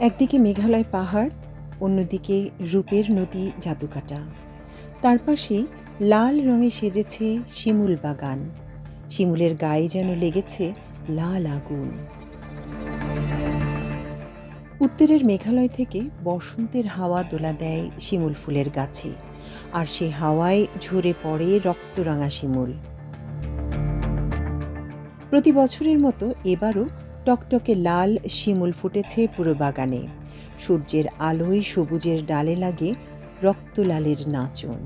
একদিকে মেঘালয় পাহাড়, অন্যদিকে রূপের নদী জাদুকাটা। তার পাশেই লাল রঙে সেজেছে শিমুল বাগান। শিমুলের গায়ে যেন লেগেছে লাল আগুন। উত্তরের মেঘালয় থেকে বসন্তের হাওয়া দোলা দেয় শিমুল ফুলের গাছে, আর সে হাওয়ায় ঝরে পড়ে রক্তরাঙা শিমুল। প্রতি বছরের মতো এবারও টকটকে লাল শিমুল ফুটেছে পুরো বাগানে। সূর্যের আলোয় সবুজের ডালে লাগে রক্তলালের নাচন।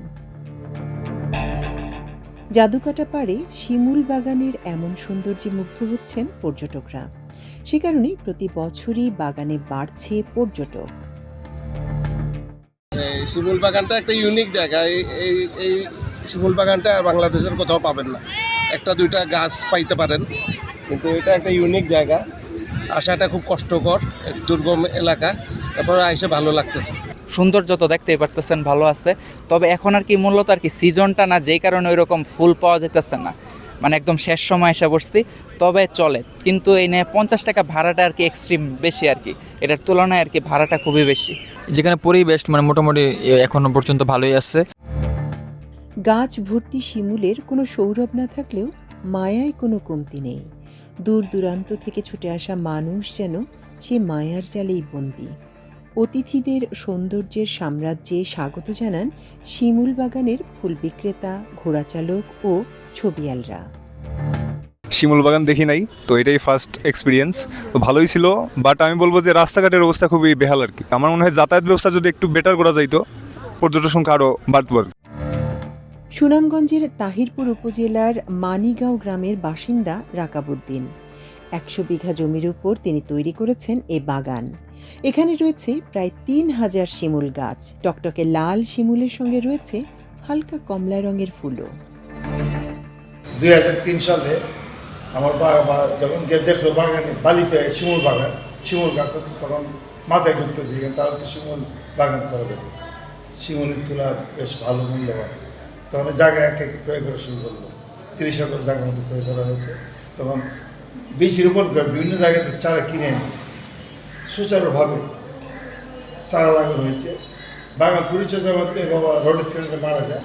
জাদুকাটা পাড়ে শিমুল বাগানের এমন সৌন্দর্যে মুগ্ধ হচ্ছেন পর্যটকরা। সে কারণেই প্রতি বছরই বাগানে বাড়ছে পর্যটক। শিমুল বাগানটা একটা ইউনিক জায়গা। এই এই শিমুল বাগানটা আর বাংলাদেশের কোথাও পাবেন না। একটা দুইটা গাছ পাইতে পারেন, কিন্তু এটা একটা ইউনিক জায়গা। আসাটা খুব কষ্টকর, দুর্গম এলাকা, তারপরে এসে ভালো লাগতেছে। সৌন্দর্য তো দেখতেই পারতেছেন ভালো আছে, তবে এখন আর কি মূলত আর কি সিজনটা না, যেই কারণে ওই রকম ফুল পাওয়া যেতেছে না। মানে একদম শেষ সময় এসে পড়ছি, তবে চলে। কিন্তু এই নিয়ে 50 টাকা ভাড়াটা আর কি এক্সট্রিম বেশি আর কি, এটার তুলনায় আর কি ভাড়াটা খুবই বেশি। যেখানে পরিবেশ মানে মোটামুটি এখনো পর্যন্ত ভালোই আছে। গাছ ভর্তি শিমুলের কোনো সৌরভ না থাকলেও মায়ায় কোনো কমতি নেই। দূর দূরান্ত থেকে ছুটে আসা মানুষ যেন সে মায়ার জালেই বন্দী। অতিথিদের সৌন্দর্যের সাম্রাজ্যে স্বাগত জানান শিমুল বাগানের ফুল বিক্রেতা, ঘোড়াচালক ও ছবিয়ালরা। শিমুল বাগান দেখি নাই, তো এটাই ফার্স্ট এক্সপিরিয়েন্স। তো ভালোই ছিল, বাট আমি বলবো যে রাস্তাঘাটের অবস্থা খুবই বেহাল আর কি। আমার মনে হয় যাতায়াত ব্যবস্থা যদি একটু বেটার করা যাইতো, পর্যটক সংখ্যা আরও বাড়তে পারত। সুনামগঞ্জের তাহিরপুর উপজেলার মানিগাঁও গ্রামের বাসিন্দা রাকাবুদ্দিন। 100 বিঘা জমির উপর তিনি তৈরি করেছেন এ বাগান। এখানে রয়েছে প্রায় 3000 শিমুল গাছ। টকটকে লাল শিমুলের সঙ্গে রয়েছে হালকা কমলা রঙের ফুলও। 2003 সালে আমার বাবা যখন গিয়ে দেখলো বাগানে বালিতে শিমুল বাগান, শিমুল গাছ আছে, তখন মাথায় ঢুকতে যে তাহলে তো শিমুল বাগান করা যাবে, শিমুলের তুলা বেশ ভালো মূল্যবান। তখন জায়গা এক এক ক্রয় করা শুরু করলো। 30 একর জায়গার মতো ক্রয় করা হয়েছে। তখন বেশির উপর বিভিন্ন জায়গাতে চারা কিনে এনে সুচারুভাবে চারা লাগানো হয়েছে। বাগান পরিচর্যার মধ্যে বাবা রোড অ্যাক্সিডেন্টে মারা যায়।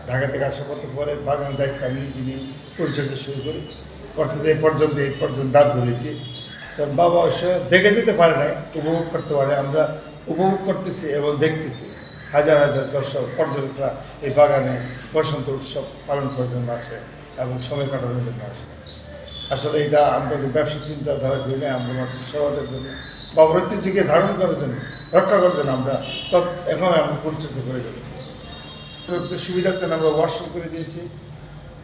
ঢাকা থেকে আসার পরে বাগানের দায়িত্ব আমি নিজে নিয়ে পরিচর্যা শুরু করি। করতে এই পর্যন্ত দাঁড় ধরেছি। তখন বাবা অবশ্য দেখে যেতে পারে না, উপভোগ করতে পারে। আমরা উপভোগ করতেছি এবং দেখতেছি হাজার হাজার দর্শক, পর্যটকরা এই বাগানে বসন্ত উৎসব পালন করার জন্য আসে এবং সময় কাটানোর জন্য আসে। আসলে এটা আমরা ব্যবসা চিন্তাধারা করি না, আমরা মাত্র সেবাদের জন্য, বাবার ঐতিহ্যকে ধারণ করার জন্য, রক্ষা করার জন্য আমরা এখন আমরা পরিচিত করে যাচ্ছি। সুবিধার জন্য আমরা ওয়াশরুম করে দিয়েছি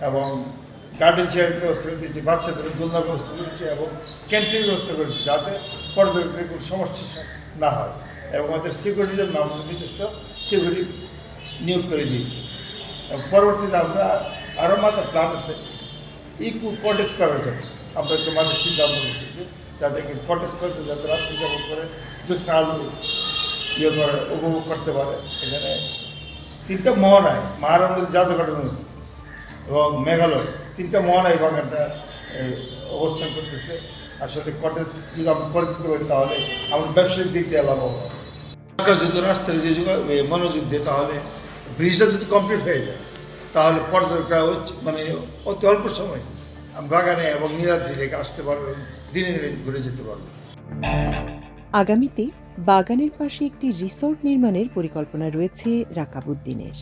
এবং গার্ডেন চেয়ারের ব্যবস্থা করে দিয়েছি, বাচ্চাদের দোলনার ব্যবস্থা করেছি এবং ক্যান্টিনের ব্যবস্থা করেছি, যাতে পর্যটকদের কোনো সমস্যা না হয়। এবং আমাদের সিকিউরিটির জন্য আমরা নিজস্ব সিকিউরিটি নিয়োগ করে দিয়েছি। এবং পরবর্তীতে আমরা আরও মাত্র প্ল্যান আছে ইকো কটেজ করার জন্য। আমরা একটু মাঝে চিন্তা ভাবনা করতেছি, যাতে কটেজ করেছে, যাতে রাত্রি যাপন করে জ্যোৎস্না আলু করে উপভোগ করতে পারে। এখানে 3টা মোহনায়, মাহারাম নদী, জাদুকাটা নদী এবং মেঘালয়, 3টা মোহনায় বাগানটা অবস্থান করতেছে। আসলে কটেজ যদি আমরা করে দিতে পারি তাহলে আমরা ব্যবসায়িক দিক দিয়ে লাভ হবে। সরকার যদি রাস্তায় যে মনোযোগ দেয়, তাহলে ব্রিজটা যদি কমপ্লিট হয়ে যায়, তাহলে পর্যটকরা মানে অতি অল্প সময় বাগানে এবং নিরাত্রি রেখে আসতে পারবে, দিনে দিনে ঘুরে যেতে পারবে। আগামীতে বাগানের পাশে একটি রিসোর্ট নির্মাণের পরিকল্পনা রয়েছে রাকাবুদ্দিনের।